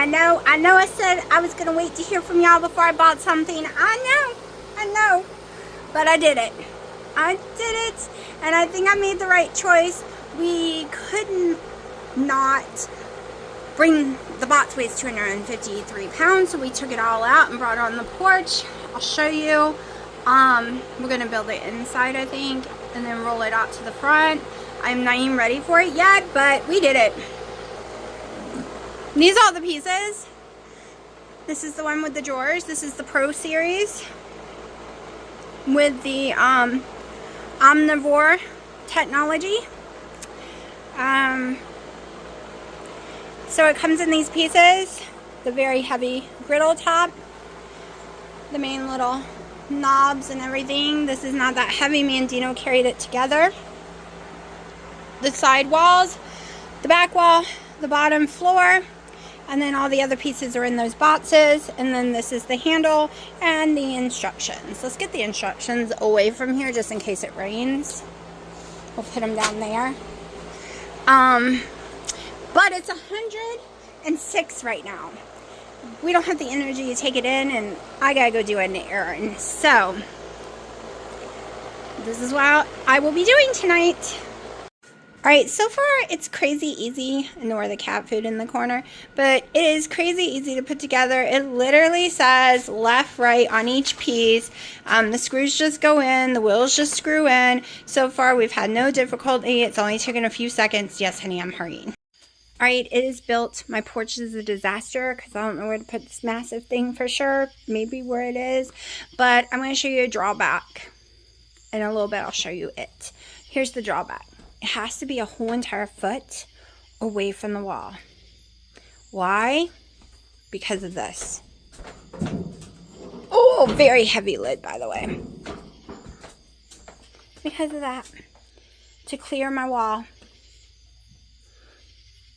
know I said I was gonna wait to hear from y'all before I bought something. I know, but I did it. And I think I made the right choice. We couldn't not bring the box weighs 253 pounds, so we took it all out and brought it on the porch. I'll show you. We're gonna build it inside, I think, and then roll it out to the front. I'm not even ready for it yet, but we did it. These are all the pieces. This is the one with the drawers. This is the ProSeries with the omnivore technology. So it comes in these pieces. The very heavy griddle top, the main little knobs and everything. This is not that heavy. Me and Dino carried it together. The side walls, the back wall, the bottom floor, and then all the other pieces are in those boxes. And then this is the handle and the instructions. Let's get the instructions away from here just in case it rains. We'll put them down there. But it's 106 right now. We don't have the energy to take it in, and I gotta go do an errand. So this is what I will be doing tonight. Alright, so far it's crazy easy. Ignore the cat food in the corner. But it is crazy easy to put together. It literally says left, right on each piece. The screws just go in. The wheels just screw in. So far we've had no difficulty. It's only taken a few seconds. Yes, honey, I'm hurrying. Alright, it is built. My porch is a disaster because I don't know where to put this massive thing for sure. Maybe where it is. But I'm going to show you a drawback. In a little bit I'll show you it. Here's the drawback. It has to be a whole entire foot away from the wall. Why? Because of this. Oh, very heavy lid, by the way. Because of that. To clear my wall.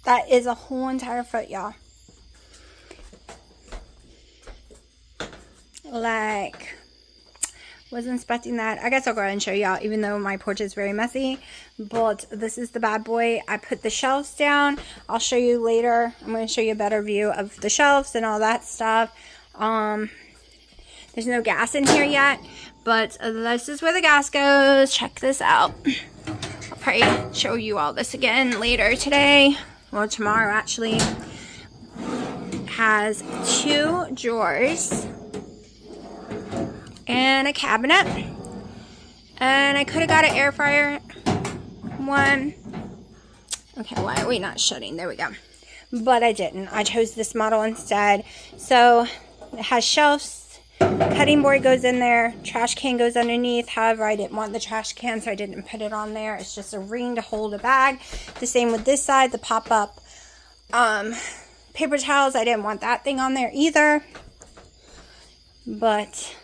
That is a whole entire foot, y'all. Like, wasn't expecting that. I guess I'll go ahead and show y'all, even though my porch is very messy. But this is the bad boy. I put the shelves down. I'll show you later. I'm going to show you a better view of the shelves and all that stuff. There's no gas in here yet, but this is where the gas goes. Check this out. I'll probably show you all this again later today. Well, tomorrow actually. Has 2 drawers and a cabinet, and I could have got an air fryer one. Okay, why are we not shutting? There we go. But I didn't. I chose this model instead. So it has shelves, cutting board goes in there, trash can goes underneath. However, I didn't want the trash can, so I didn't put it on there. It's just a ring to hold a bag. The same with this side, the pop-up paper towels. I didn't want that thing on there either. But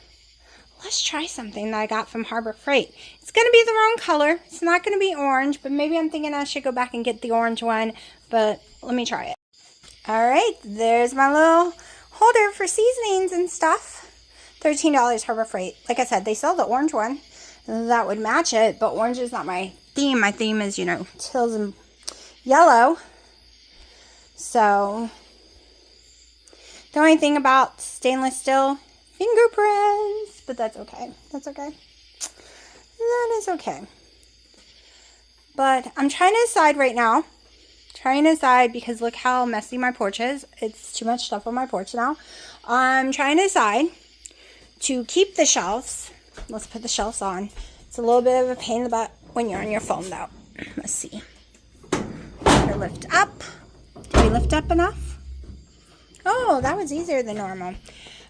let's try something that I got from Harbor Freight. It's going to be the wrong color. It's not going to be orange, but maybe I'm thinking I should go back and get the orange one. But let me try it. Alright, there's my little holder for seasonings and stuff. $13 Harbor Freight. Like I said, they sell the orange one. That would match it, but orange is not my theme. My theme is, you know, teals and yellow. So, the only thing about stainless steel, fingerprints, but that's okay. That's okay. That is okay. But I'm trying to decide right now. Trying to decide because look how messy my porch is. It's too much stuff on my porch now. I'm trying to decide to keep the shelves. Let's put the shelves on. It's a little bit of a pain in the butt when you're on your phone though. Let's see. Lift up. Did we lift up enough? Oh, that was easier than normal.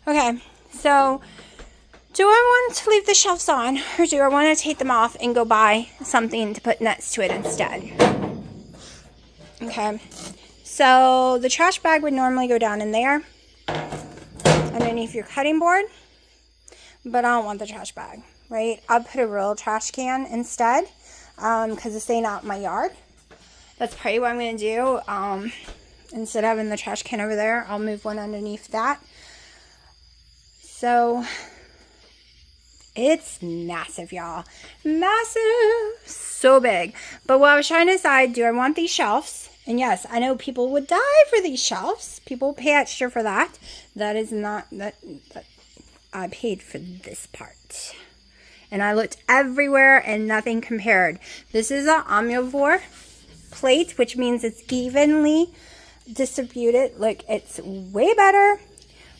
Okay, so do I want to leave the shelves on or do I want to take them off and go buy something to put next to it instead? Okay, so the trash bag would normally go down in there underneath your cutting board, but I don't want the trash bag, right? I'll put a real trash can instead because it's staying out in my yard. That's probably what I'm going to do. Instead of having the trash can over there, I'll move one underneath that. So, it's massive, y'all. Massive. So big. But what I was trying to decide, do I want these shelves And yes, I know people would die for these shelves. People pay extra for that. That is not, that I paid for this part. And I looked everywhere and nothing compared. This is an omnivore plate, which means it's evenly distributed. Look, it's way better.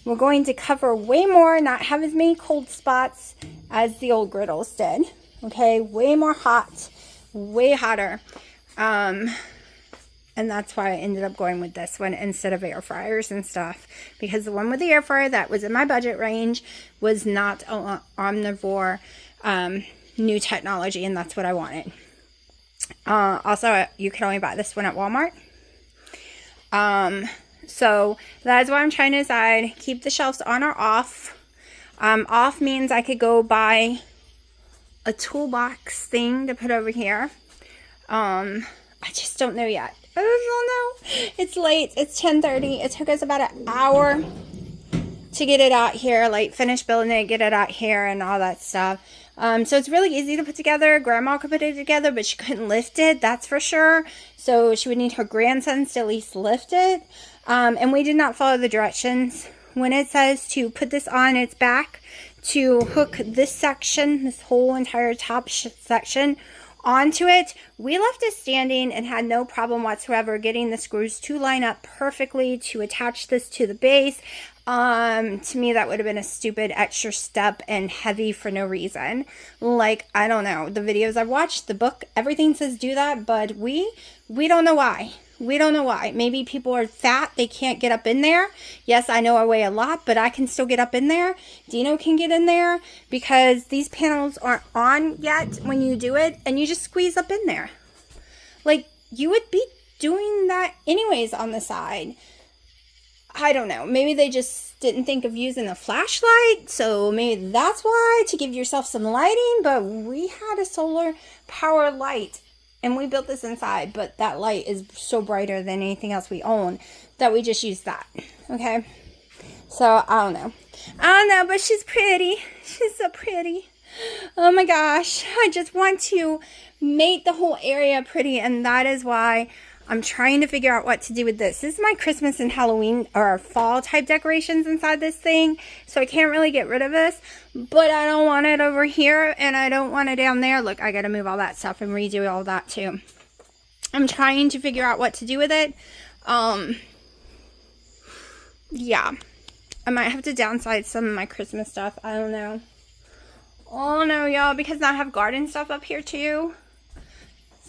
We're going to cover way more, not have as many cold spots as the old griddles did. Okay, way more hot, way hotter. And that's why I ended up going with this one instead of air fryers and stuff. Because the one with the air fryer that was in my budget range was not an omnivore new technology, and that's what I wanted. Also, you can only buy this one at Walmart. So that's why I'm trying to decide, keep the shelves on or off. Off means I could go buy a toolbox thing to put over here. I just don't know yet. I don't know. It's late. It's 10:30. It took us about an hour to get it out here, like finish building it, get it out here and all that stuff. So it's really easy to put together. Grandma could put it together, but she couldn't lift it, that's for sure. So she would need her grandsons to at least lift it. And we did not follow the directions. When it says to put this on its back, to hook this section, this whole entire top section onto it, we left it standing and had no problem whatsoever getting the screws to line up perfectly to attach this to the base. To me, that would have been a stupid extra step and heavy for no reason. Like, I don't know, the videos I've watched, the book, everything says do that, but we don't know why. We don't know why. Maybe people are fat, they can't get up in there. Yes, I know I weigh a lot, but I can still get up in there. Dino can get in there because these panels aren't on yet when you do it, and you just squeeze up in there. Like, you would be doing that anyways on the side. I don't know. Maybe they just didn't think of using a flashlight, so maybe that's why, to give yourself some lighting. But we had a solar power light, and we built this inside, but that light is so brighter than anything else we own that we just used that. Okay, so I don't know, but she's pretty. She's so pretty. Oh my gosh, I just want to make the whole area pretty, and that is why I'm trying to figure out what to do with this. This is my Christmas and Halloween or fall type decorations inside this thing, so I can't really get rid of this, but I don't want it over here and I don't want it down there. Look, I got to move all that stuff and redo all that too. I'm trying to figure out what to do with it. Yeah, I might have to downsize some of my Christmas stuff. I don't know. Oh no, y'all, because I have garden stuff up here too.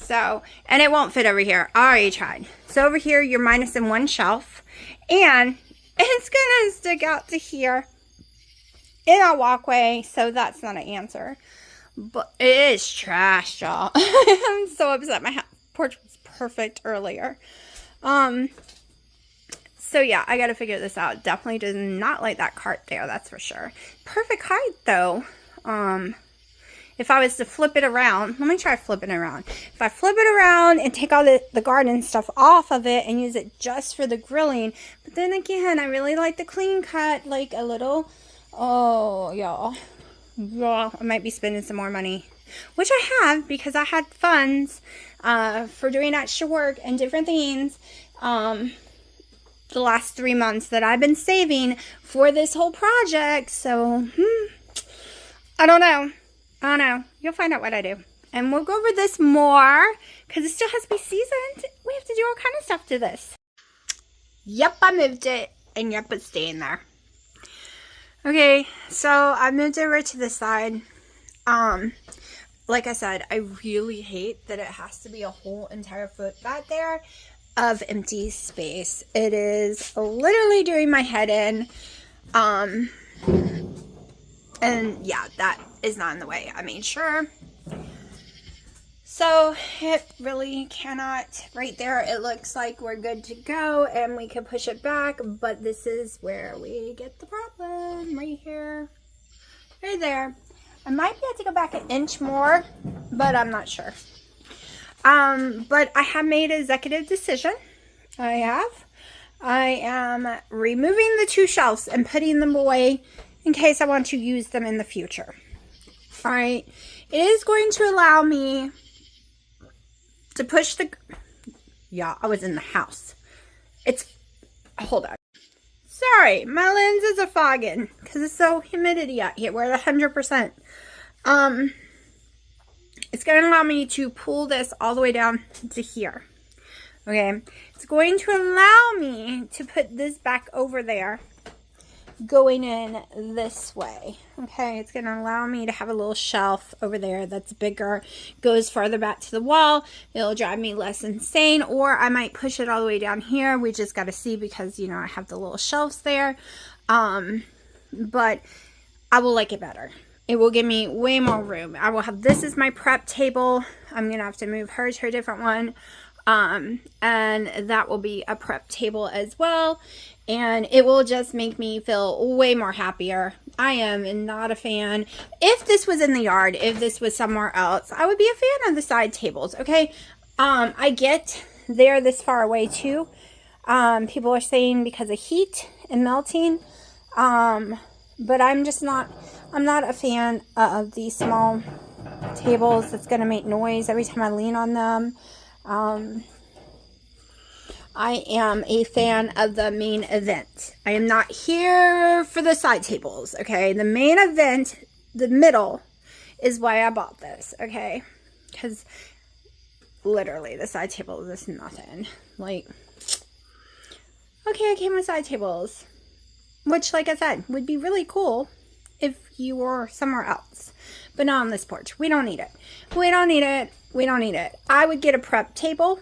So, and it won't fit over here. I already tried. So over here, you're minusing one shelf, and it's gonna stick out to here in our walkway, so that's not an answer. But it is trash, y'all. I'm so upset. My porch was perfect earlier. So yeah, I gotta figure this out. Definitely does not like that cart there, that's for sure. Perfect height though. If I was to flip it around, let me try flipping it around. If I flip it around and take all the garden stuff off of it and use it just for the grilling, but then again, I really like the clean cut, like a little, oh, y'all. Yeah, I might be spending some more money, which I have because I had funds for doing extra work and different things the last 3 months that I've been saving for this whole project. So, I don't know. I don't know. You'll find out what I do. And we'll go over this more because it still has to be seasoned. We have to do all kind of stuff to this. Yep, I moved it. And yep, it's staying there. Okay, so I moved over to this side. Like I said, I really hate that it has to be a whole entire foot back there of empty space. It is literally doing my head in. And yeah, that is not in the way. I made sure. So it really cannot, right there, it looks like we're good to go and we can push it back, but this is where we get the problem, right here, right there. I might be able to go back an inch more, but I'm not sure. But I have made an executive decision. I am removing the 2 shelves and putting them away in case I want to use them in the future. All right, it is going to allow me to push the Yeah, I was in the house. Hold on. Sorry, my lenses are fogging because it's so humidity out here. We're at 100%. It's going to allow me to pull this all the way down to here. Okay, it's going to allow me to put this back over there, going in this way. Okay, it's going to allow me to have a little shelf over there that's bigger, goes farther back to the wall. It'll drive me less insane, or I might push it all the way down here. We just got to see because, you know, I have the little shelves there. But I will like it better. It will give me way more room. I will have this as my prep table. I'm going to have to move her to a different one. And that will be a prep table as well. And it will just make me feel way more happier. I am not a fan. If this was in the yard, if this was somewhere else, I would be a fan of the side tables. Okay. I get they're this far away too. People are saying because of heat and melting. But I'm not a fan of these small tables that's going to make noise every time I lean on them. I am a fan of the main event. I am not here for the side tables, okay? The main event, the middle, is why I bought this, okay? Because literally the side table is nothing. Like, okay, I came with side tables, which, like I said, would be really cool if you were somewhere else, but not on this porch. We don't need it. We don't need it. We don't need it. I would get a prep table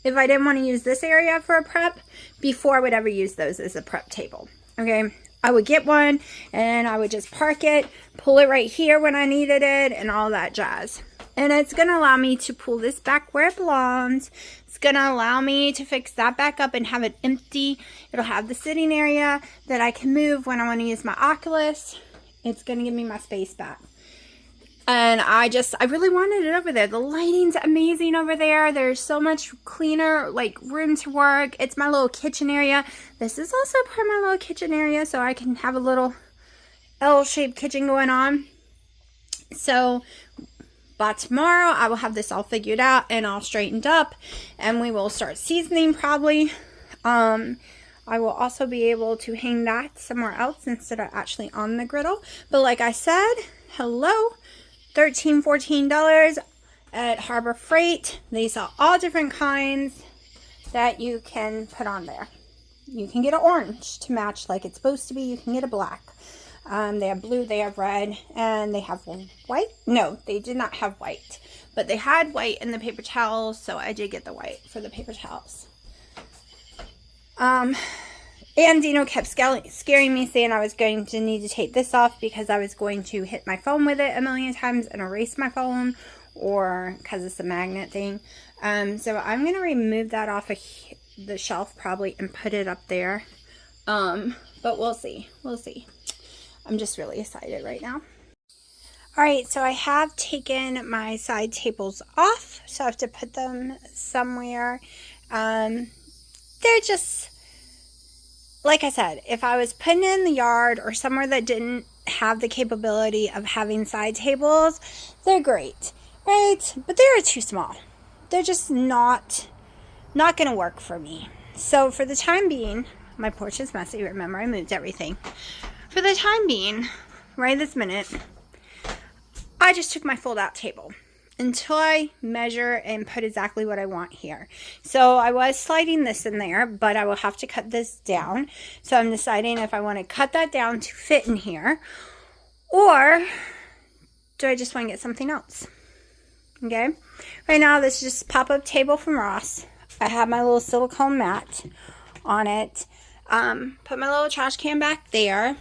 if I didn't want to use this area for a prep before I would ever use those as a prep table. Okay, I would get one and I would just park it, pull it right here when I needed it, and all that jazz. And it's going to allow me to pull this back where it belongs. It's going to allow me to fix that back up and have it empty. It'll have the sitting area that I can move when I want to use my Oculus. It's going to give me my space back. And I really wanted it over there. The lighting's amazing over there. There's so much cleaner, like, room to work. It's my little kitchen area. This is also part of my little kitchen area, so I can have a little L-shaped kitchen going on. So by tomorrow, I will have this all figured out and all straightened up, and we will start seasoning probably. I will also be able to hang that somewhere else instead of actually on the griddle. But like I said, hello, $13, $14 at Harbor Freight. They sell all different kinds that you can put on there. You can get an orange to match like it's supposed to be. You can get a black. They have blue, they have red, and they have white. No, they did not have white, but they had white in the paper towels, so I did get the white for the paper towels. And Dino kept scaring me, saying I was going to need to take this off because I was going to hit my phone with it a million times and erase my phone, or because it's a magnet thing. So I'm going to remove that off of the shelf probably and put it up there. But we'll see. We'll see. I'm just really excited right now. Alright, so I have taken my side tables off, so I have to put them somewhere. They're just, like I said, if I was putting it in the yard or somewhere that didn't have the capability of having side tables, they're great, right? But they're too small. They're just not going to work for me. So for the time being, my porch is messy. Remember, I moved everything. For the time being, right this minute, I just took my fold-out table until I measure and put exactly what I want here. So I was sliding this in there, but I will have to cut this down. So I'm deciding if I want to cut that down to fit in here, or do I just want to get something else? Okay. Right now, this is just a pop-up table from Ross. I have my little silicone mat on it. Put my little trash can back there.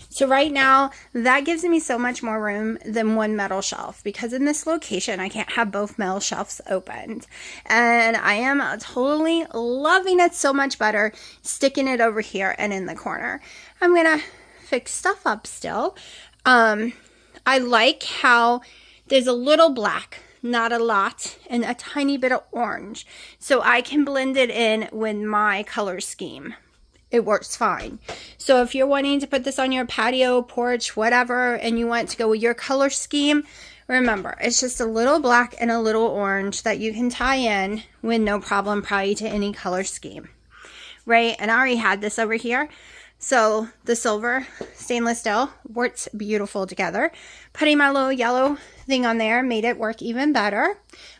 So right now, that gives me so much more room than one metal shelf, because in this location, I can't have both metal shelves opened. And I am totally loving it so much better, sticking it over here and in the corner. I'm going to fix stuff up still. I like how there's a little black, not a lot, and a tiny bit of orange. So I can blend it in with my color scheme. It works fine. So if you're wanting to put this on your patio, porch, whatever, and you want to go with your color scheme, Remember, it's just a little black and a little orange that you can tie in with no problem, probably to any color scheme, right? And I already had this over here. So the silver stainless steel works beautiful together. Putting my little yellow thing on there made it work even better,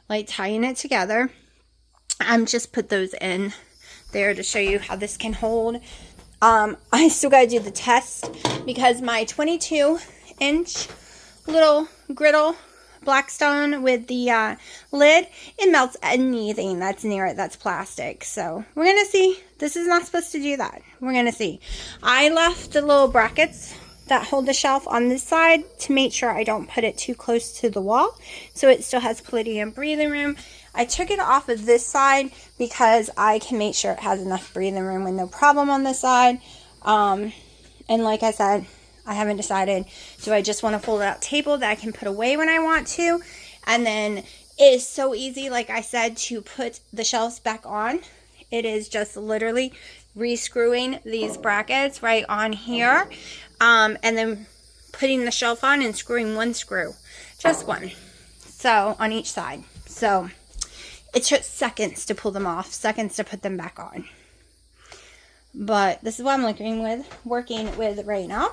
like tying it together. I'm just put those in there to show you how this can hold. I still got to do the test because my 22-inch little Griddle Blackstone with the lid, it melts anything that's near it that's plastic. So we're going to see. This is not supposed to do that. We're going to see. I left the little brackets that hold the shelf on this side to make sure I don't put it too close to the wall, so it still has plenty of breathing room. I took it off of this side because I can make sure it has enough breathing room with no problem on this side. And like I said, I haven't decided, do I just want a folded out table that I can put away when I want to? And then it is so easy, like I said, to put the shelves back on. It is just literally re-screwing these brackets right on here. And then putting the shelf on and screwing one screw. Just one. So, on each side. So, it took seconds to pull them off, seconds to put them back on. But this is what I'm working with right now.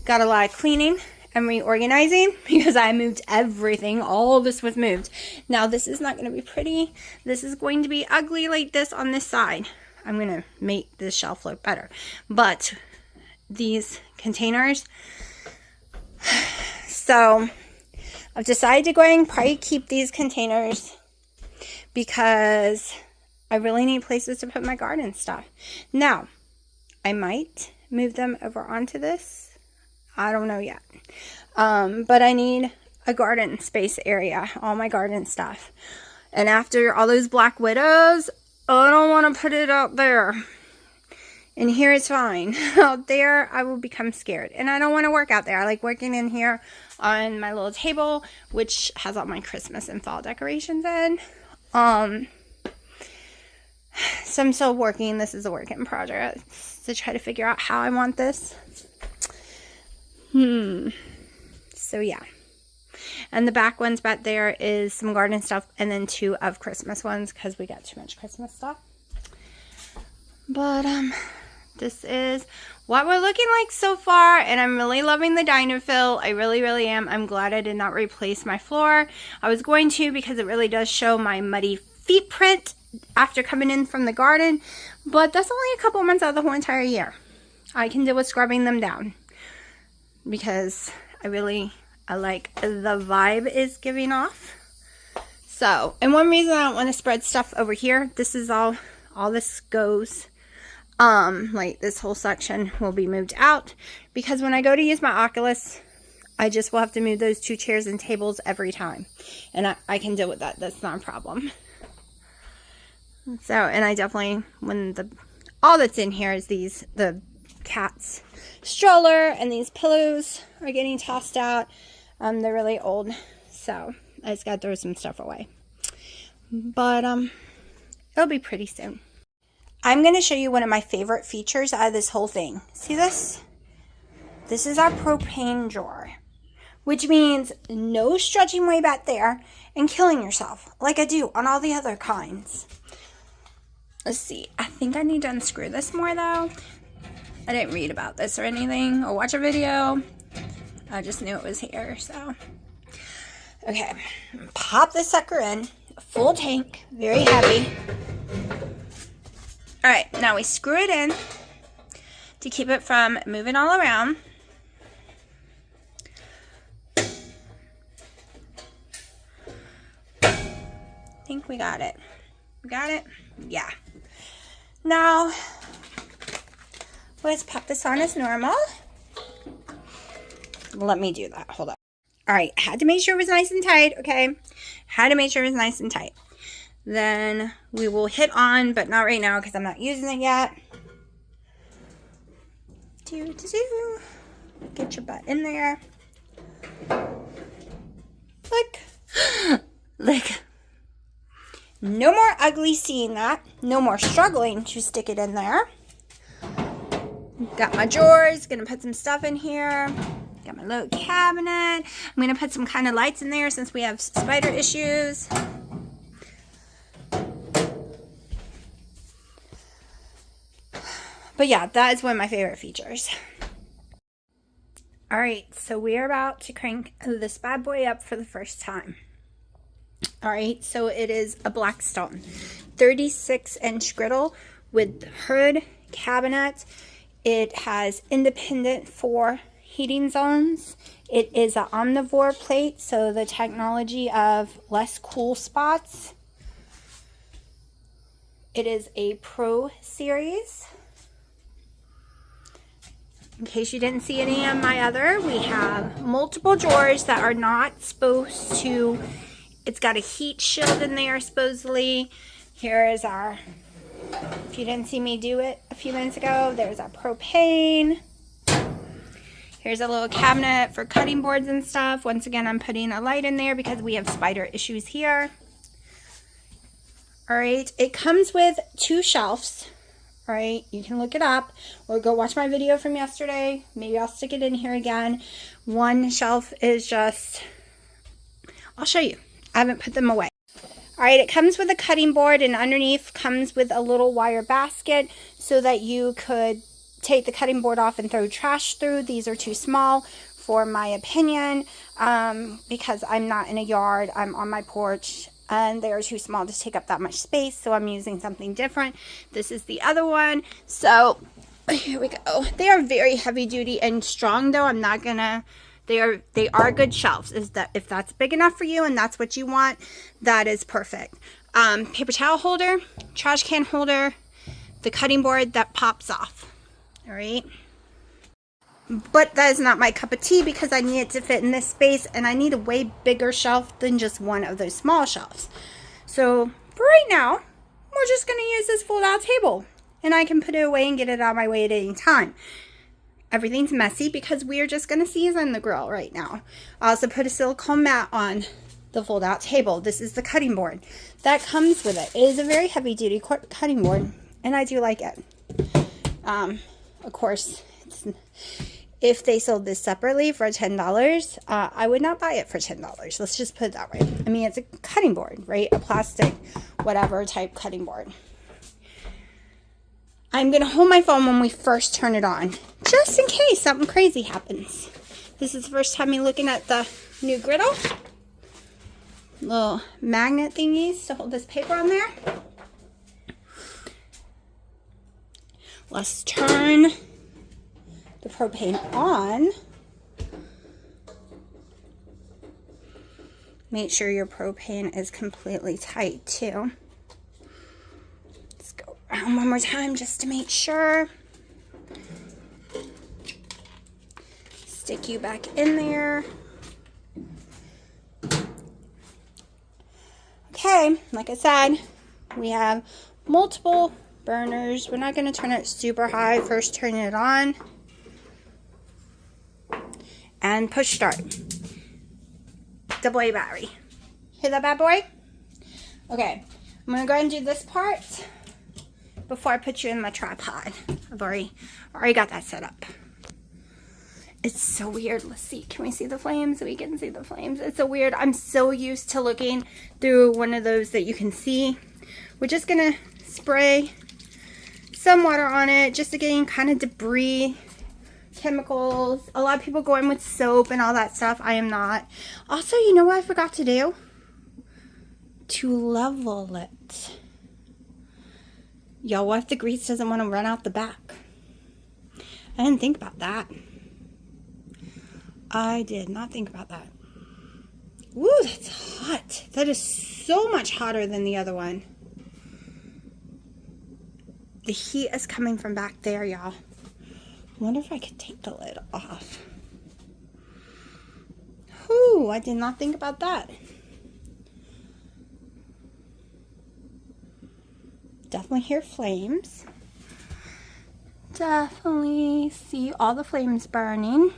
Got a lot of cleaning and reorganizing because I moved everything. All of this was moved. Now this is not going to be pretty. This is going to be ugly like this on this side. I'm going to make this shelf look better. But these containers. So I've decided to go ahead and probably keep these containers because I really need places to put my garden stuff. Now, I might move them over onto this. I don't know yet. But I need a garden space area, all my garden stuff. And after all those black widows, I don't want to put it out there. And here it's fine. Out there, I will become scared. And I don't want to work out there. I like working in here on my little table, which has all my Christmas and fall decorations in. So I'm still working. This is a work in progress to try to figure out how I want this. So yeah. And the back ones back there is some garden stuff and then 2 of Christmas ones because we got too much Christmas stuff. But this is what we're looking like so far, and I'm really loving the Dino-Fill. I really, really am. I'm glad I did not replace my floor. I was going to because it really does show my muddy feet print after coming in from the garden, but that's only a couple months out of the whole entire year. I can deal with scrubbing them down because I like the vibe is giving off. So, and one reason I don't want to spread stuff over here, this is all this goes, like this whole section will be moved out because when I go to use my Oculus, I just will have to move those 2 chairs and tables every time. And I can deal with that. That's not a problem. So, and I definitely, all that's in here is the cat's stroller and these pillows are getting tossed out. They're really old, so I just gotta throw some stuff away. But it'll be pretty soon. I'm gonna show you one of my favorite features out of this whole thing. See this? This is our propane drawer, which means no stretching way back there and killing yourself like I do on all the other kinds. Let's see. I think I need to unscrew this more though. I didn't read about this or anything or watch a video. I just knew it was here, so. Okay, pop this sucker in. Full tank, very heavy. All right, now we screw it in to keep it from moving all around. I think we got it. We got it? Yeah. Now, let's pop this on as normal. Let me do that. Hold up. All right. Had to make sure it was nice and tight. Okay. Had to make sure it was nice and tight. Then we will hit on, but not right now because I'm not using it yet. Get your butt in there. Look. Look. No more ugly seeing that. No more struggling to stick it in there. Got my drawers. Gonna put some stuff in here. Got my little cabinet. I'm going to put some kind of lights in there since we have spider issues. But yeah, that is one of my favorite features. Alright, so we are about to crank this bad boy up for the first time. Alright, so it is a Blackstone 36-inch griddle with hood, cabinet. It has independent 4 heating zones. It is an omnivore plate, so the technology of less cool spots. It is a ProSeries. In case you didn't see any of my other, we have multiple drawers that are not supposed to, it's got a heat shield in there supposedly. Here is our, if you didn't see me do it a few minutes ago, there's our propane. Here's a little cabinet for cutting boards and stuff. Once again, I'm putting a light in there because we have spider issues here. All right, it comes with 2 shelves. All right, you can look it up or go watch my video from yesterday. Maybe I'll stick it in here again. One shelf is just, I'll show you. I haven't put them away. All right, it comes with a cutting board, and underneath comes with a little wire basket so that you could take the cutting board off and throw trash through. These are too small for my opinion because I'm not in a yard. I'm on my porch. And they are too small to take up that much space, so I'm using something different. This is the other one. So here we go. They are very heavy duty and strong, though. I'm not gonna. They are good shelves. Is that if that's big enough for you and that's what you want, that is perfect. Paper towel holder, trash can holder, the cutting board that pops off. All right. But that is not my cup of tea because I need it to fit in this space, and I need a way bigger shelf than just one of those small shelves. So for right now, we're just going to use this fold-out table, and I can put it away and get it out of my way at any time. Everything's messy because we are just going to season the grill right now. I also put a silicone mat on the fold-out table. This is the cutting board that comes with it. It is a very heavy-duty cutting board, and I do like it. Of course, if they sold this separately for $10, I would not buy it for $10. Let's just put it that way. I mean, it's a cutting board, right? A plastic, whatever type cutting board. I'm going to hold my phone when we first turn it on, just in case something crazy happens. This is the first time you're looking at the new griddle. Little magnet thingies to hold this paper on there. Let's turn the propane on. Make sure your propane is completely tight too. Let's go around one more time just to make sure. Stick you back in there. Okay, like I said, we have multiple burners. We're not going to turn it super high. First turn it on and push start. AA battery. Hear that bad boy? Okay, I'm going to go ahead and do this part before I put you in my tripod. I've already got that set up. It's so weird. Let's see. Can we see the flames? We can see the flames. It's so weird. I'm so used to looking through one of those that you can see. We're just going to spray some water on it just to get any kind of debris, chemicals. A lot of people go in with soap and all that stuff. I am not. Also, you know what I forgot to do? To level it. Y'all, what if the grease doesn't want to run out the back? I didn't think about that. I did not think about that. Woo, that's hot. That is so much hotter than the other one. The heat is coming from back there, y'all. I wonder if I could take the lid off. Whew, I did not think about that. Definitely hear flames. Definitely see all the flames burning.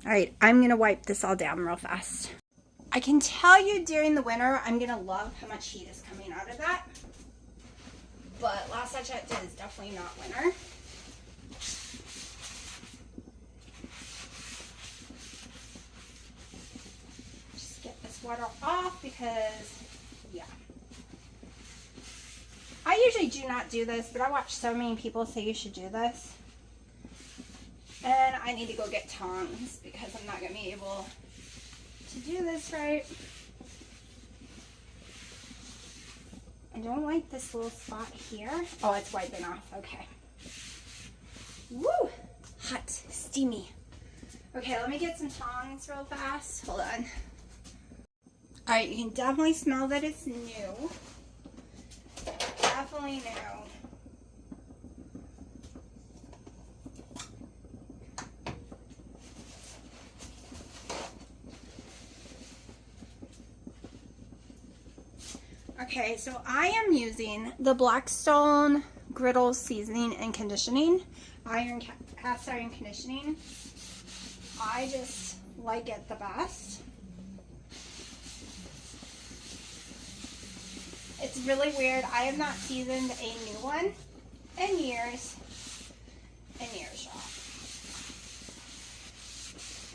Alright, I'm going to wipe this all down real fast. I can tell you during the winter, I'm going to love how much heat is coming out of that. But last I checked, it is definitely not winter. water off because, yeah. I usually do not do this, but I watch so many people say you should do this. And I need to go get tongs because I'm not going to be able to do this right. I don't like this little spot here. Oh, it's wiping off. Okay. Woo! Hot. Steamy. Okay, let me get some tongs real fast. Hold on. Alright, you can definitely smell that it's new. Definitely new. Okay, so I am using the Blackstone Griddle seasoning and conditioning, cast iron conditioning. I just like it the best. It's really weird. I have not seasoned a new one in years. Y'all.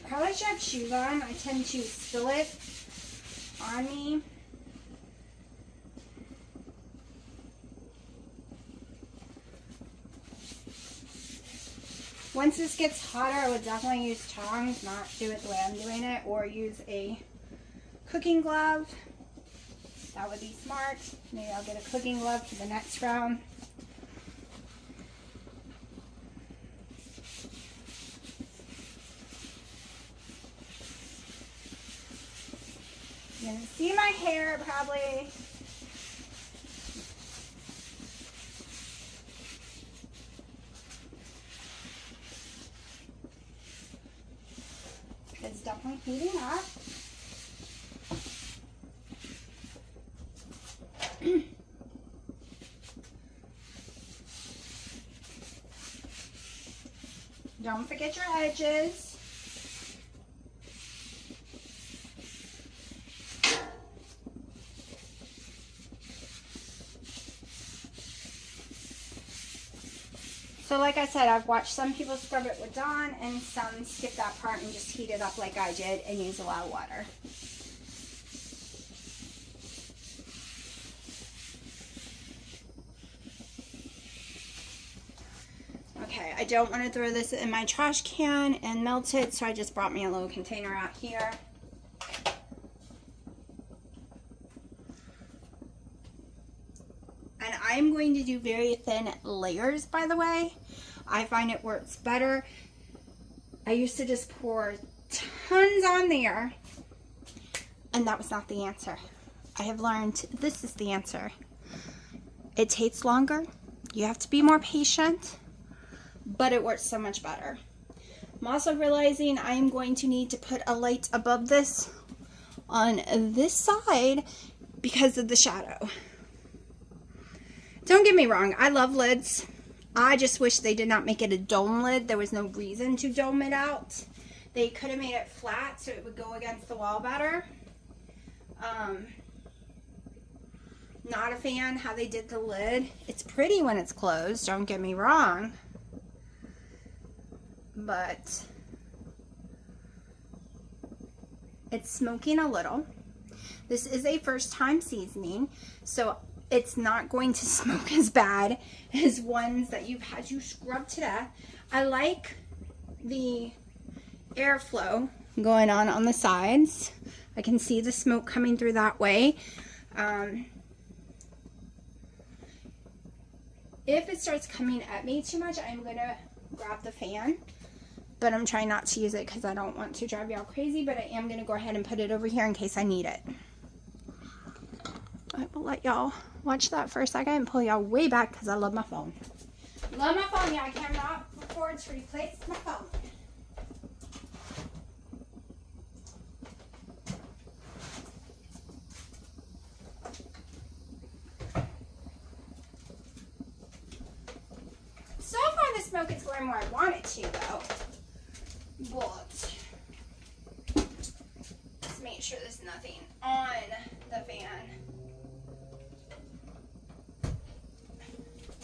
Probably should have shoes on. I tend to spill it on me. Once this gets hotter, I would definitely use tongs, not do it the way I'm doing it, or use a cooking glove. That would be smart. Maybe I'll get a cooking glove for the next round. You're gonna see my hair probably. It's definitely heating up. Don't forget your edges. So like I said, I've watched some people scrub it with Dawn and some skip that part and just heat it up like I did and use a lot of water. Okay, I don't want to throw this in my trash can and melt it, so I just brought me a little container out here. And I'm going to do very thin layers, by the way. I find it works better. I used to just pour tons on there, and that was not the answer. I have learned this is the answer. It takes longer. You have to be more patient, but it works so much better. I'm also realizing I am going to need to put a light above this on this side because of the shadow. Don't get me wrong, I love lids. I just wish they did not make it a dome lid. There was no reason to dome it out. They could have made it flat so it would go against the wall better. Not a fan how they did the lid. It's pretty when it's closed, don't get me wrong. But it's smoking a little. This is a first time seasoning, so it's not going to smoke as bad as ones that you've had to scrub to death. I like the airflow going on the sides. I can see the smoke coming through that way. If it starts coming at me too much, I'm going to grab the fan. But I'm trying not to use it because I don't want to drive y'all crazy. But I am going to go ahead and put it over here in case I need it. I will let y'all watch that for a second and pull y'all way back because I love my phone. Love my phone, yeah. I cannot afford to replace my phone. So far the smoke is going where I want it to though. But let's make sure there's nothing on the fan. I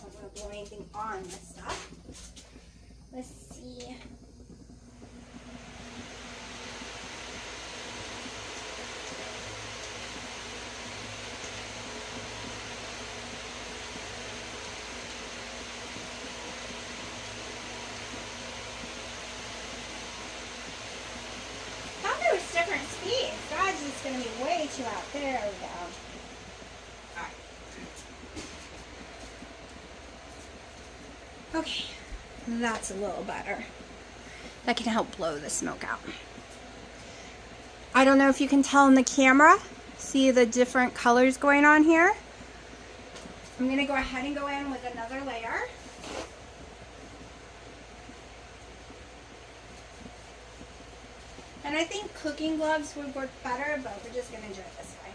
don't want to blow anything on this stuff. Let's see. get you out. There we go. Alright. Okay, that's a little better. That can help blow the smoke out. I don't know if you can tell in the camera. See the different colors going on here? I'm going to go ahead and go in with another layer. And I think cooking gloves would work better, but we're just going to do it this way.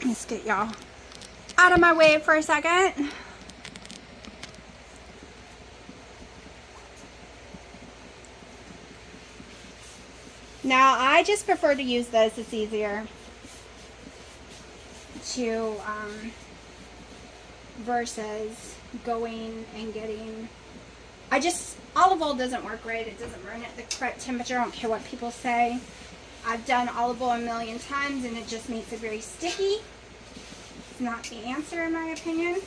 Let's get y'all out of my way for a second. Now, I just prefer to use this. It's easier to, versus going and getting, olive oil doesn't work right. It doesn't burn at the correct temperature. I don't care what people say. I've done olive oil a million times and it just makes it very sticky. It's not the answer in my opinion.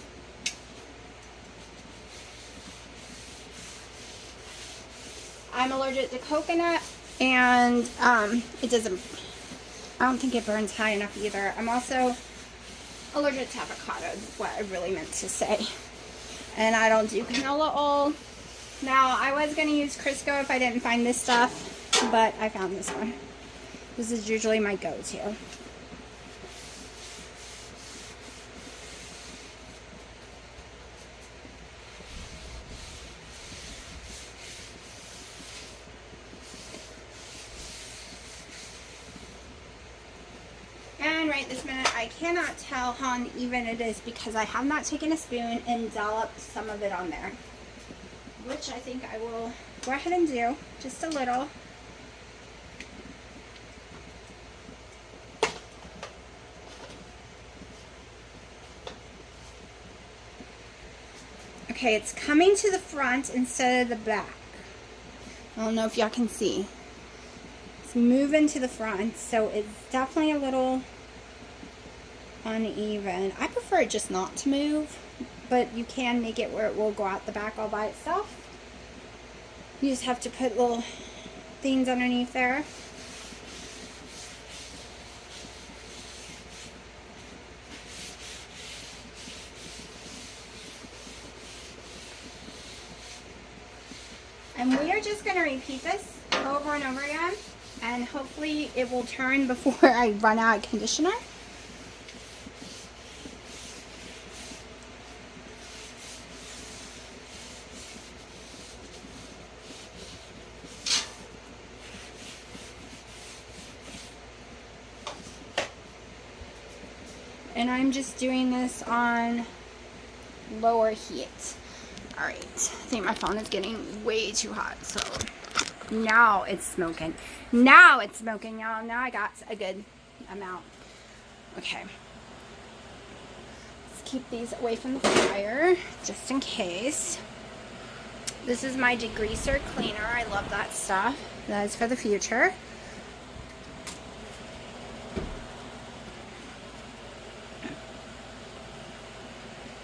I'm allergic to coconut and I don't think it burns high enough either. I'm also allergic to avocado, is what I really meant to say. And I don't do canola oil. Now, I was going to use Crisco if I didn't find this stuff, but I found this one. This is usually my go-to. And right this minute, I cannot tell how uneven it is because I have not taken a spoon and dolloped some of it on there. Which I think I will go ahead and do, just a little. Okay, it's coming to the front instead of the back. I don't know if y'all can see. It's moving to the front, so it's definitely a little uneven. I prefer it just not to move, but you can make it where it will go out the back all by itself. You just have to put little things underneath there. And we are just going to repeat this over and over again, and hopefully it will turn before I run out of conditioner. And I'm just doing this on lower heat. Alright, I think my phone is getting way too hot, so now it's smoking. Now it's smoking, y'all. Now I got a good amount. Okay. Let's keep these away from the fire, just in case. This is my degreaser cleaner. I love that stuff. That is for the future.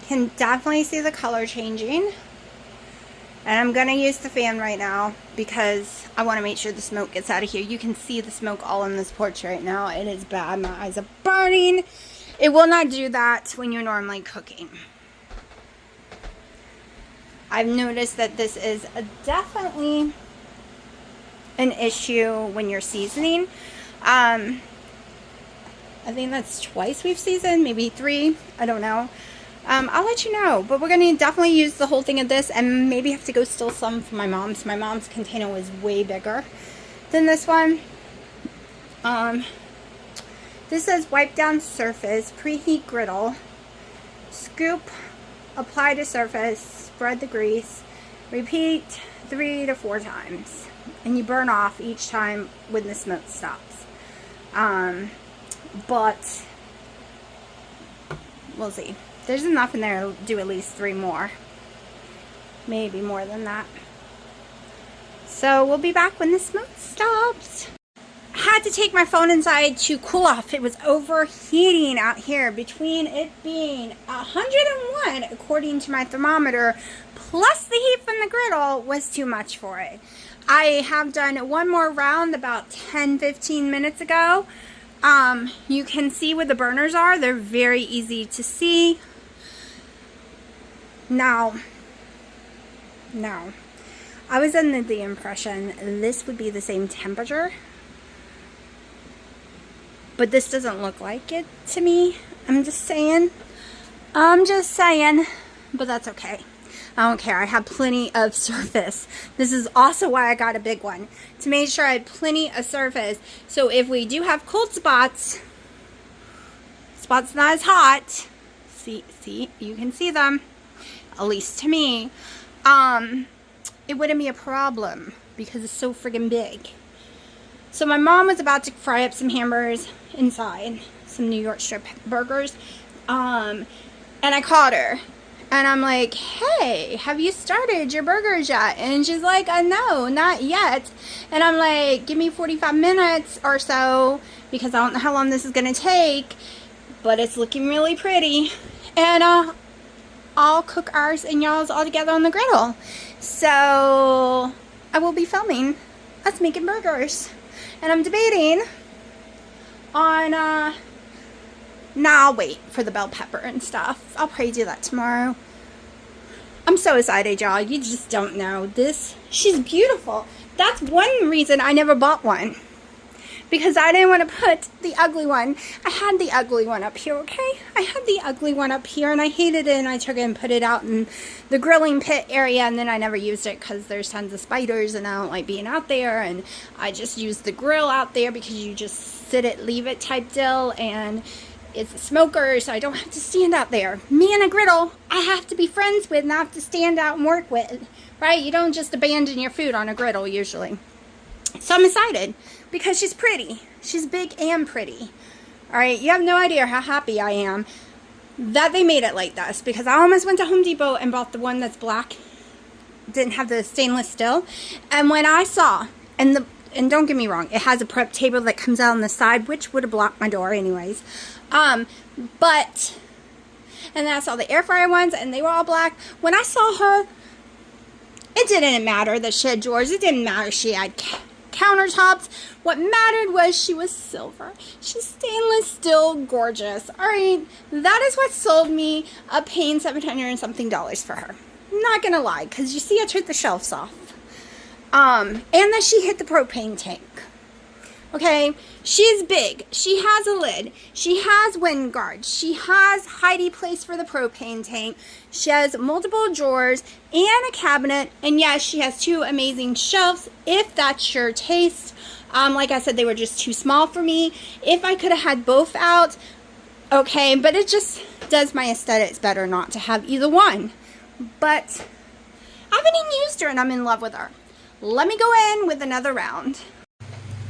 Can definitely see the color changing. And I'm going to use the fan right now because I want to make sure the smoke gets out of here. You can see the smoke all in this porch right now. It is bad. My eyes are burning. It will not do that when you're normally cooking. I've noticed that this is definitely an issue when you're seasoning. I think that's twice we've seasoned, maybe 3. I don't know. I'll let you know, but we're going to definitely use the whole thing of this and maybe have to go steal some from my mom's. My mom's container was way bigger than this one. This says wipe down surface, preheat griddle, scoop, apply to surface, spread the grease, repeat 3 to 4 times, and you burn off each time when the smoke stops. But we'll see. There's enough in there to do at least 3 more. Maybe more than that. So we'll be back when the smoke stops. Had had to take my phone inside to cool off. It was overheating out here, between it being 101 according to my thermometer, plus the heat from the griddle was too much for it. I have done one more round about 10-15 minutes ago. You can see where the burners are. They're very easy to see. Now, I was under the impression this would be the same temperature, but this doesn't look like it to me. I'm just saying, but that's okay. I don't care. I have plenty of surface. This is also why I got a big one, to make sure I had plenty of surface. So if we do have cold spots not as hot, see, you can see them, at least to me, it wouldn't be a problem because it's so friggin' big. So my mom was about to fry up some hamburgers inside, some New York strip burgers, and I called her. And I'm like, hey, have you started your burgers yet? And she's like, no, not yet. And I'm like, give me 45 minutes or so, because I don't know how long this is going to take, but it's looking really pretty. And I'll cook ours and y'all's all together on the griddle. So I will be filming us making burgers. And I'm debating on... Now I'll wait for the bell pepper and stuff. I'll probably do that tomorrow. I'm so excited, y'all. You just don't know. She's beautiful. That's one reason I never bought one. Because I didn't want to put the ugly one. I had the ugly one up here, okay? I had the ugly one up here and I hated it, and I took it and put it out in the grilling pit area, and then I never used it because there's tons of spiders and I don't like being out there, and I just used the grill out there because you just sit it, leave it type deal, and it's a smoker, so I don't have to stand out there. Me and a griddle, I have to be friends with, not to stand out and work with, right? You don't just abandon your food on a griddle usually. So I'm excited because she's pretty. She's big and pretty. All right, you have no idea how happy I am that they made it like this, because I almost went to Home Depot and bought the one that's black. Didn't have the stainless steel. And when I saw, and don't get me wrong, it has a prep table that comes out on the side, which would have blocked my door anyways. And then I saw the air fryer ones, and they were all black. When I saw her, it didn't matter that she had drawers. It didn't matter she had countertops. What mattered was she was silver. She's stainless steel, gorgeous. All right, that is what sold me paying $700 and something for her. I'm not gonna lie, because you see I took the shelves off. And that she hit the propane tank. Okay, she's big. She has a lid. She has wind guards. She has hidey place for the propane tank. She has multiple drawers and a cabinet. And yes, she has two amazing shelves, if that's your taste. Like I said, they were just too small for me. If I could have had both out, okay, but it just does my aesthetics better not to have either one. But I haven't even used her and I'm in love with her. Let me go in with another round.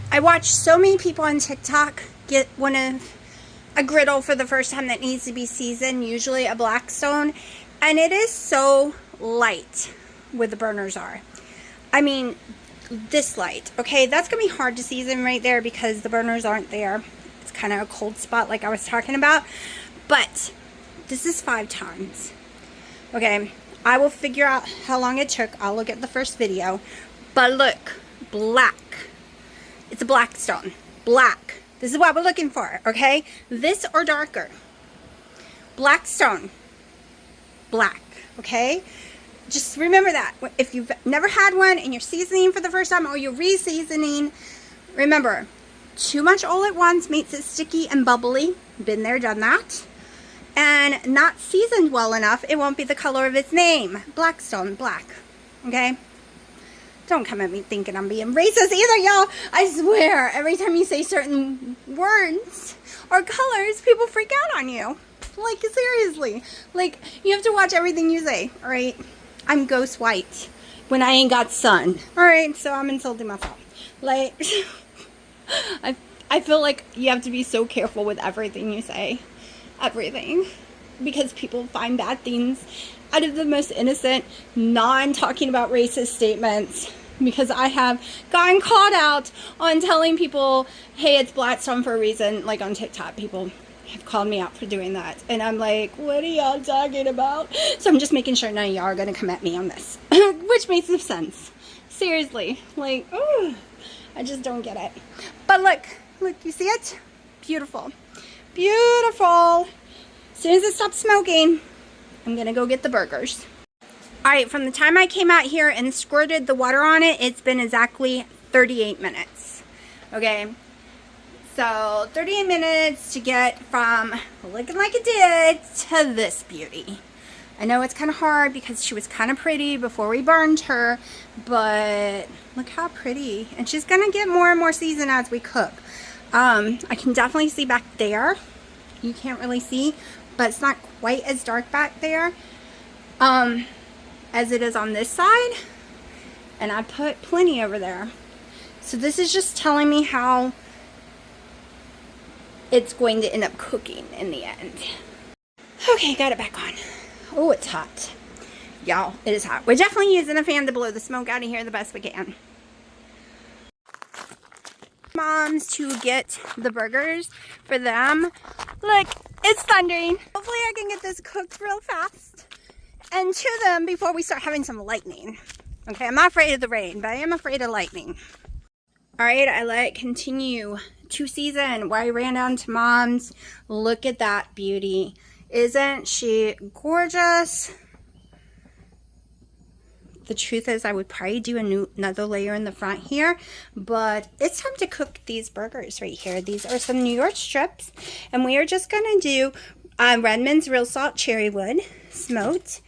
I watched so many people on TikTok get a griddle for the first time that needs to be seasoned, usually a Blackstone, and it is so light where the burners are. I mean, this light, okay? That's going to be hard to season right there because the burners aren't there. It's kind of a cold spot like I was talking about, but this is 5 times. Okay, I will figure out how long it took. I'll look at the first video, but look, black. It's a Blackstone. Black. This is what we're looking for, okay? This or darker. Blackstone. Black, okay? Just remember that. If you've never had one and you're seasoning for the first time or you're re-seasoning, remember, too much all at once makes it sticky and bubbly. Been there, done that. And not seasoned well enough, it won't be the color of its name. Blackstone, black, okay? Don't come at me thinking I'm being racist either, y'all. I swear, every time you say certain words or colors, people freak out on you. Like, seriously. Like, you have to watch everything you say, all right? I'm ghost white when I ain't got sun. All right, so I'm insulting myself. Like, I feel like you have to be so careful with everything you say. Everything. Because people find bad things out of the most innocent, non-talking about racist statements. because I have gotten called out on telling people, hey, it's Blackstone for a reason. Like on TikTok, people have called me out for doing that. And I'm like, what are y'all talking about? So I'm just making sure none of y'all are going to come at me on this. Which makes no sense. Seriously. Like, ooh, I just don't get it. But look, you see it? Beautiful. Beautiful. As soon as it stops smoking, I'm going to go get the burgers. Alright, from the time I came out here and squirted the water on it, it's been exactly 38 minutes. Okay, so 38 minutes to get from looking like it did to this beauty. I know it's kind of hard because she was kind of pretty before we burned her, but look how pretty. And she's going to get more and more seasoned as we cook. I can definitely see back there. You can't really see, but it's not quite as dark back there. As it is on this side, and I put plenty over there. So this is just telling me how it's going to end up cooking in the end. Okay, got it back on. Oh, it's hot. Y'all, it is hot. We're definitely using a fan to blow the smoke out of here the best we can. Moms to get the burgers for them. Look, it's thundering. Hopefully I can get this cooked real fast and to them before we start having some lightning. Okay, I'm not afraid of the rain, but I am afraid of lightning. Alright, I let it continue to season while I ran down to Mom's. Look at that beauty. Isn't she gorgeous? The truth is I would probably do another layer in the front here, but it's time to cook these burgers right here. These are some New York strips, and we are just going to do Redmond's Real Salt Cherry Wood smoked.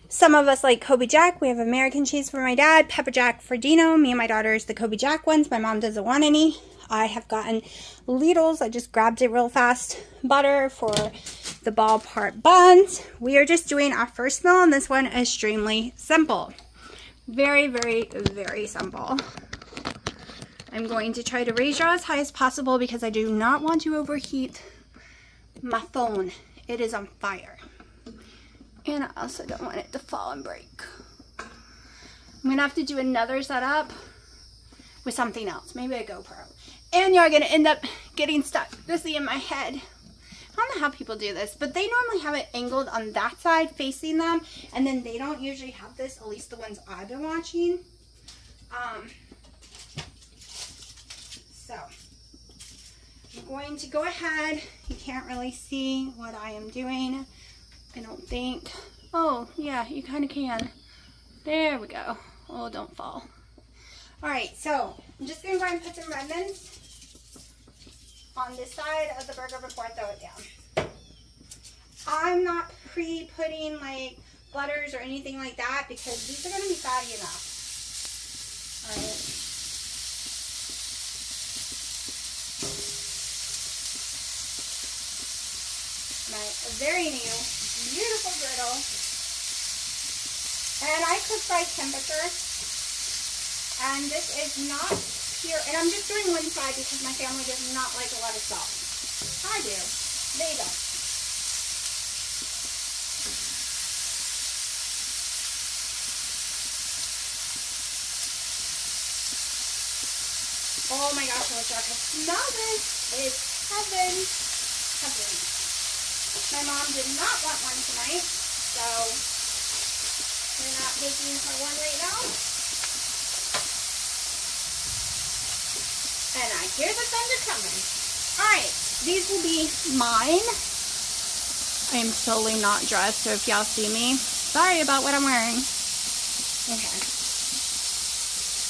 Some of us like Kobe Jack. We have American cheese for my dad, pepper jack for Dino. Me and my daughter's the Kobe Jack ones. My mom doesn't want any. I have gotten Lidl's. I just grabbed it real fast. Butter for the ballpark buns. We are just doing our first meal, and this one is extremely simple. Very, very, very simple. I'm going to try to raise y'all as high as possible because I do not want to overheat my phone. It is on fire. And I also don't want it to fall and break. I'm going to have to do another setup with something else. Maybe a GoPro. And you're going to end up getting stuck. This is in my head. I don't know how people do this, but they normally have it angled on that side facing them. And then they don't usually have this, at least the ones I've been watching. So, I'm going to go ahead. You can't really see what I am doing, I don't think. Oh, yeah, you kind of can. There we go. Oh, don't fall. Alright, so I'm just going to go ahead and put some Redmonds on this side of the burger before I throw it down. I'm not pre-putting like butters or anything like that because these are going to be fatty enough. Alright. My very new, beautiful griddle. And I cook by temperature. And this is not pure. And I'm just doing one side because my family does not like a lot of salt. I do. They don't. Oh my gosh, I wish I could smell this. It's heaven. Heaven. My mom did not want one tonight, so we're not making her one right now. And I hear the thunder coming. Alright, these will be mine. I am totally not dressed, so if y'all see me, sorry about what I'm wearing. Okay.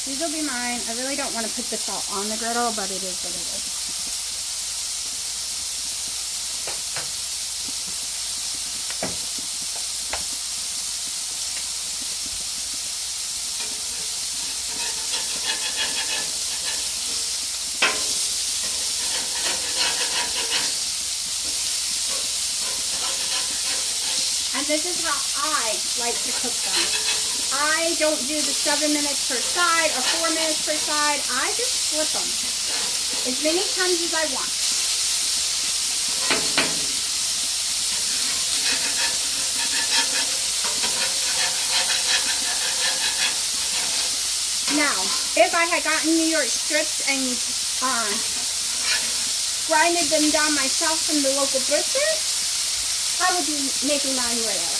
These will be mine. I really don't want to put the salt on the griddle, but it is what it is. And this is how I like to cook them. I don't do the 7 minutes per side or 4 minutes per side. I just flip them as many times as I want. Now, if I had gotten New York strips and grinded them down myself from the local butcher, I would be making mine rare.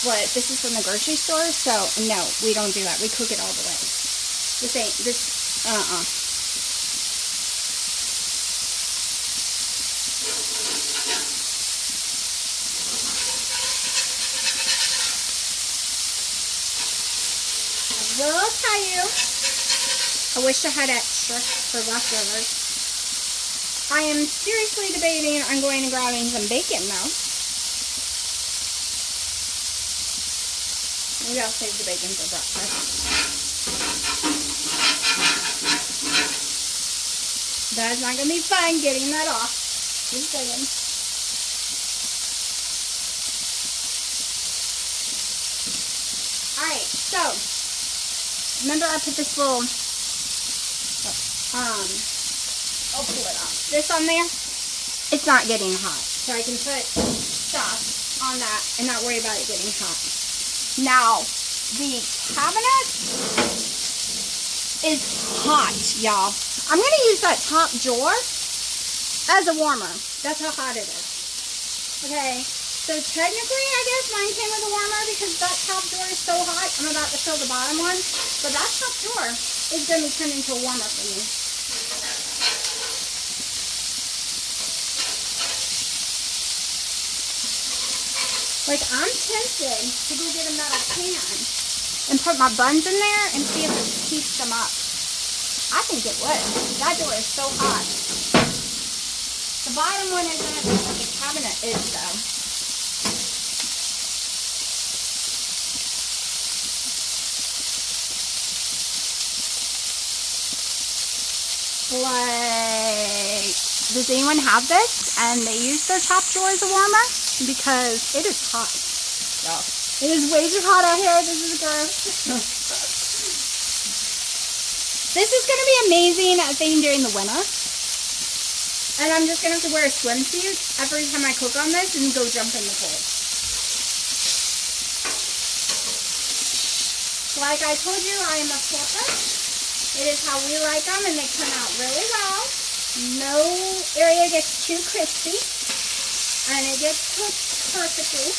But this is from the grocery store, so no, we don't do that. We cook it all the way. This ain't, I will tell you, I wish I had extra for leftovers. I am seriously debating on going and grabbing some bacon though. Maybe I'll save the bacon for breakfast. That's not going to be fun getting that off. Just saying. Alright, so remember I put this little I'll pull it off. This on there, it's not getting hot. So I can put stuff on that and not worry about it getting hot. Now, the cabinet is hot, y'all. I'm going to use that top drawer as a warmer. That's how hot it is. Okay, so technically, I guess mine came with a warmer because that top drawer is so hot. I'm about to fill the bottom one. But that top drawer is going to be turned into a warmer for me. Like, I'm tempted to go get a metal pan and put my buns in there and see if it heats them up. I think it would. That door is so hot. The bottom one isn't, but the cabinet is, though. Like, does anyone have this and they use their top drawer as a warmer? Because it is hot. Well, it is way too hot out here. This is gross. This is going to be amazing thing during the winter. And I'm just going to have to wear a swimsuit every time I cook on this and go jump in the pool. Like I told you, I am a flipper. It is how we like them, and they turn out really well. No area gets too crispy. And it gets cooked perfectly.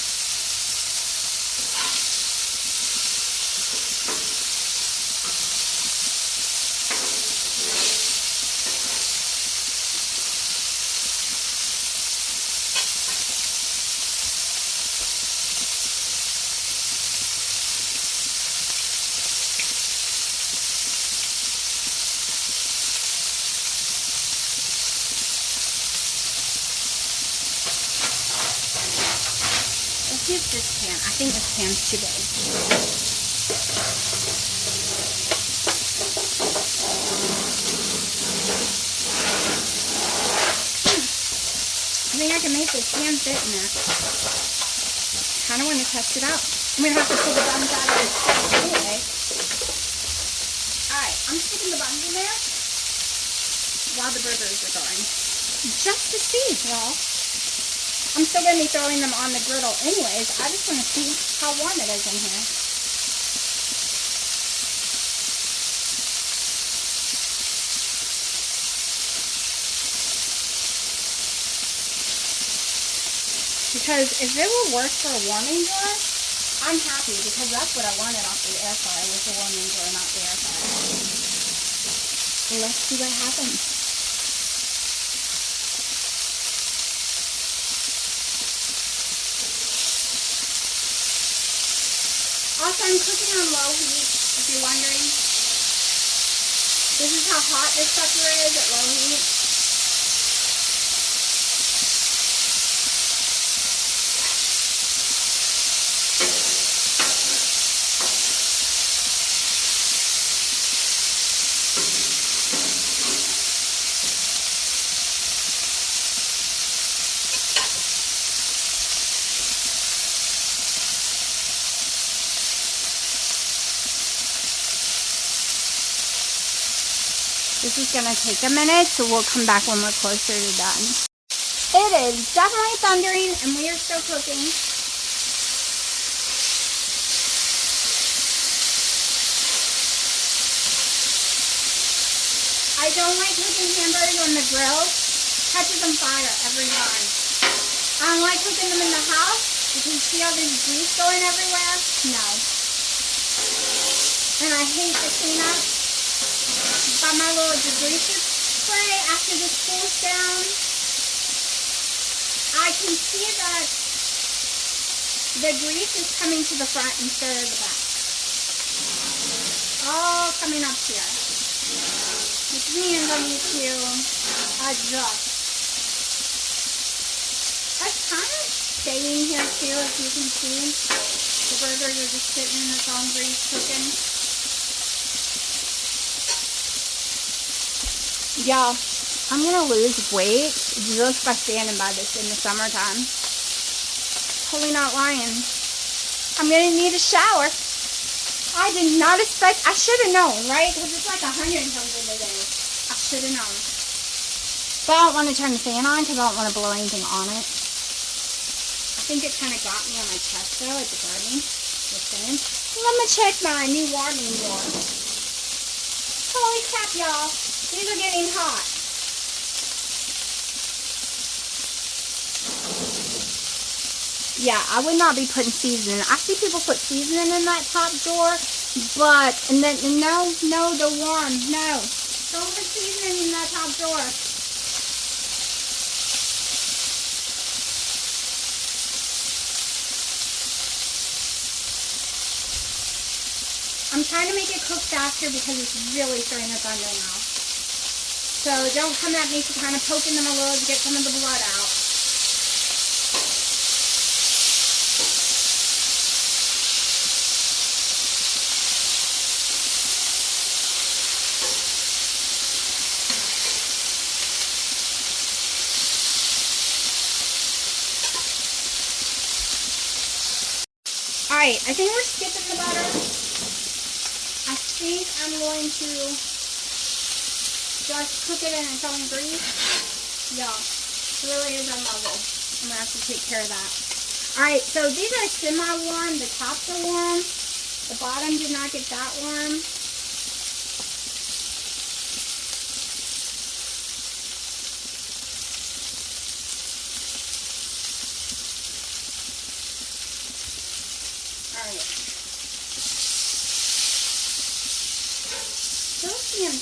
Use this pan. I think this pan's too big. I think I can make this pan fit in there. Kind of want to test it out. I'm going to have to pull the buns out of this anyway. Alright, I'm sticking the buns in there while the burgers are going. Just to see, y'all. I'm still going to be throwing them on the griddle anyways. I just want to see how warm it is in here. Because if it will work for a warming drawer, I'm happy because that's what I wanted off the air fryer was the warming drawer, not the air fryer. So let's see what happens. Also, I'm cooking on low heat, if you're wondering. This is how hot this sucker is at low heat. This is going to take a minute, so we'll come back when we're closer to done. It is definitely thundering, and we are still cooking. I don't like cooking hamburgers on the grill. Catches on fire every time. I don't like cooking them in the house because you see all this grease going everywhere. No. And I hate the cleanup. By my little degreaser spray after this cools down, I can see that the grease is coming to the front instead of the back. All coming up here. Which means I need to adjust. That's kind of staying here too, as you can see. The burgers are just sitting in its own grease cooking. Yeah, I'm gonna lose weight just by standing by this in the summertime. Totally not lying. I'm gonna need a shower. I did not expect, I should have known, right? Because it's like 100 and something today. I should have known. But I don't want to turn the fan on because I don't want to blow anything on it. I think it kind of got me on my chest though at the garden. Just saying. Let me check my new warming door. Holy crap, y'all. These are getting hot. Yeah, I would not be putting seasoning. I see people put seasoning in that top drawer, but, and then, no, the warm, no. Don't put seasoning in that top drawer. I'm trying to make it cook faster because it's really starting to thunder now. So don't come at me for kind of poking them a little to get some of the blood out. Alright, I think we're skipping the butter. I think I'm going to just cook it in its own grease. Yeah, it really is unlevel. I'm going to have to take care of that. Alright, so these are semi-warm. The tops are warm. The bottom did not get that warm.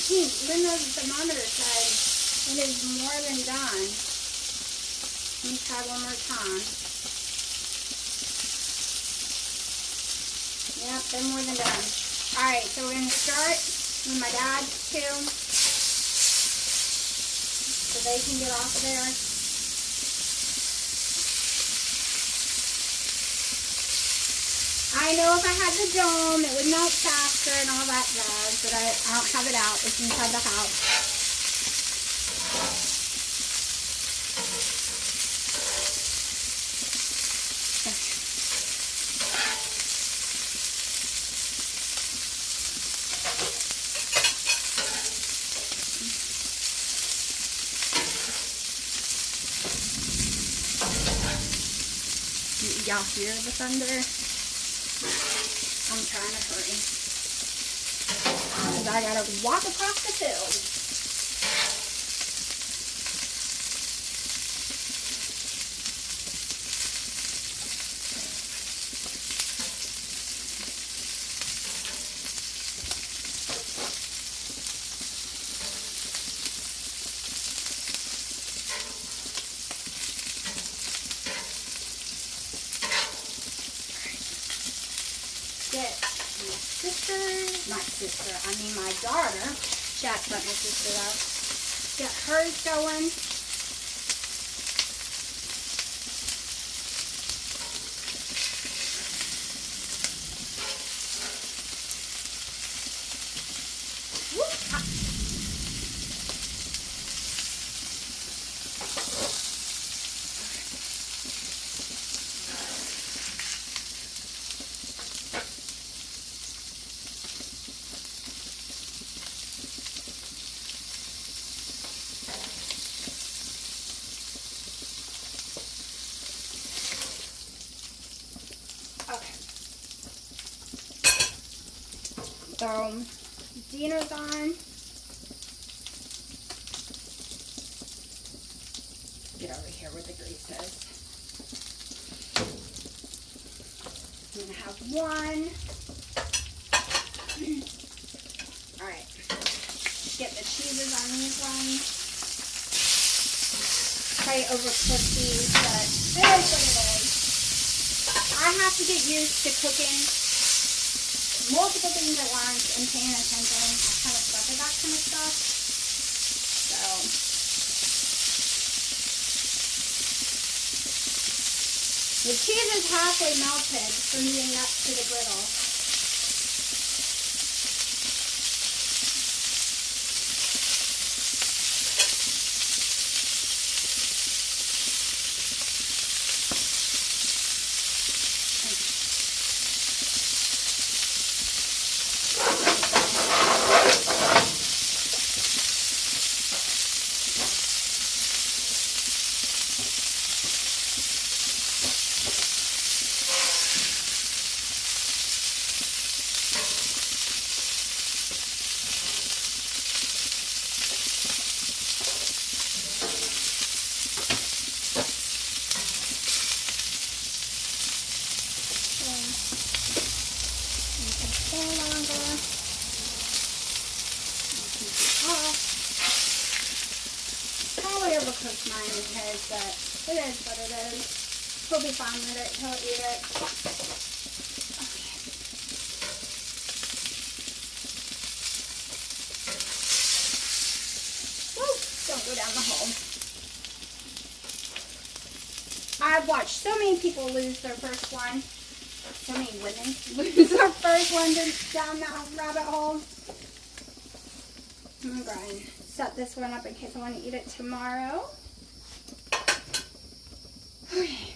Pink, even though the thermometer said it is more than done. Let me try one more time. Yep, they're more than done. Alright, so we're going to start with my dad's too. So they can get off of there. I know if I had the dome, it would melt faster and all that jazz, but I don't have it out. It's inside the house. Y'all hear the thunder? I'm trying to hurry. Because I gotta walk across the field. My daughter, Jack's not my sister though, get hers going. So, dinner's on. get over here where the grease is. I'm gonna have one. All right. Get the cheeses on these ones. Probably overcook these, but it is what it is. I have to get used to cooking multiple things at once and paying attention. I kind of suck at that kind of stuff. So, the cheese is halfway melted from being next to the griddle. Overcooked mine because it is what it is. He'll be fine with it. He'll eat it. Okay. Woo! Don't go down the hole. I've watched so many people lose their first one. So many women lose their first one down that rabbit hole. I'm gonna go ahead and set this one up in case I want to eat it tomorrow. Okay.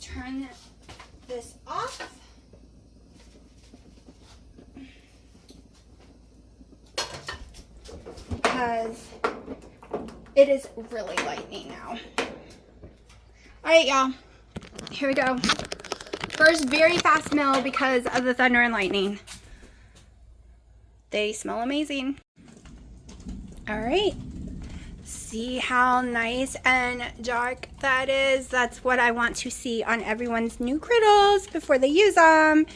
Turn this off. Because it is really lightning now. Alright, y'all. Here we go. First very fast smell because of the thunder and lightning. They smell amazing. Alright. See how nice and dark that is? That's what I want to see on everyone's new griddles before they use them.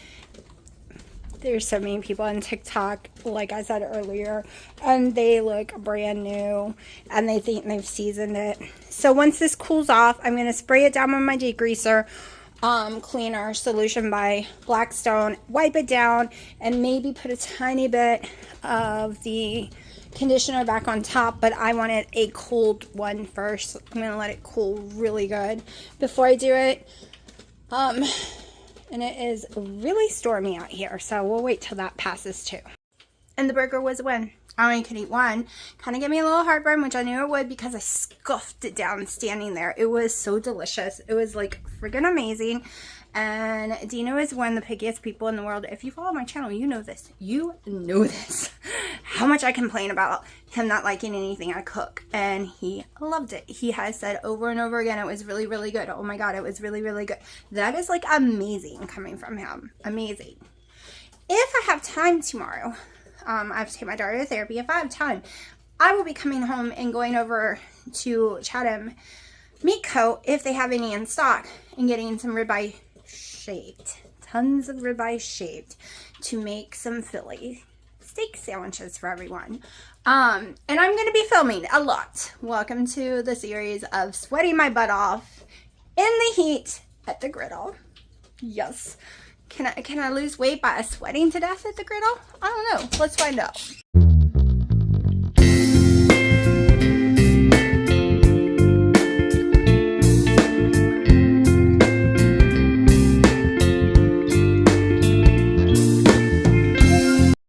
There's so many people on TikTok, like I said earlier, and they look brand new and they think they've seasoned it. So once this cools off, I'm going to spray it down with my degreaser cleaner solution by Blackstone, wipe it down, and maybe put a tiny bit of the conditioner back on top, but I wanted a cold one first. I'm going to let it cool really good before I do it. And it is really stormy out here, so we'll wait till that passes too. And the burger was a win. I only could eat one. Kind of gave me a little heartburn, which I knew it would because I scuffed it down standing there. It was so delicious. It was like friggin' amazing. And Dino is one of the pickiest people in the world. If you follow my channel, you know this. You know this. How much I complain about him not liking anything I cook. And he loved it. He has said over and over again, it was really, really good. Oh my God, it was really, really good. That is like amazing coming from him. Amazing. If I have time tomorrow, I have to take my daughter to therapy. If I have time, I will be coming home and going over to Chatham Meat Co. if they have any in stock and getting some ribeye shaved. Tons of ribeye shaved to make some Philly steak sandwiches for everyone. And I'm going to be filming a lot. Welcome to the series of sweating my butt off in the heat at the griddle. Yes. Can I lose weight by sweating to death at the griddle? I don't know. Let's find out.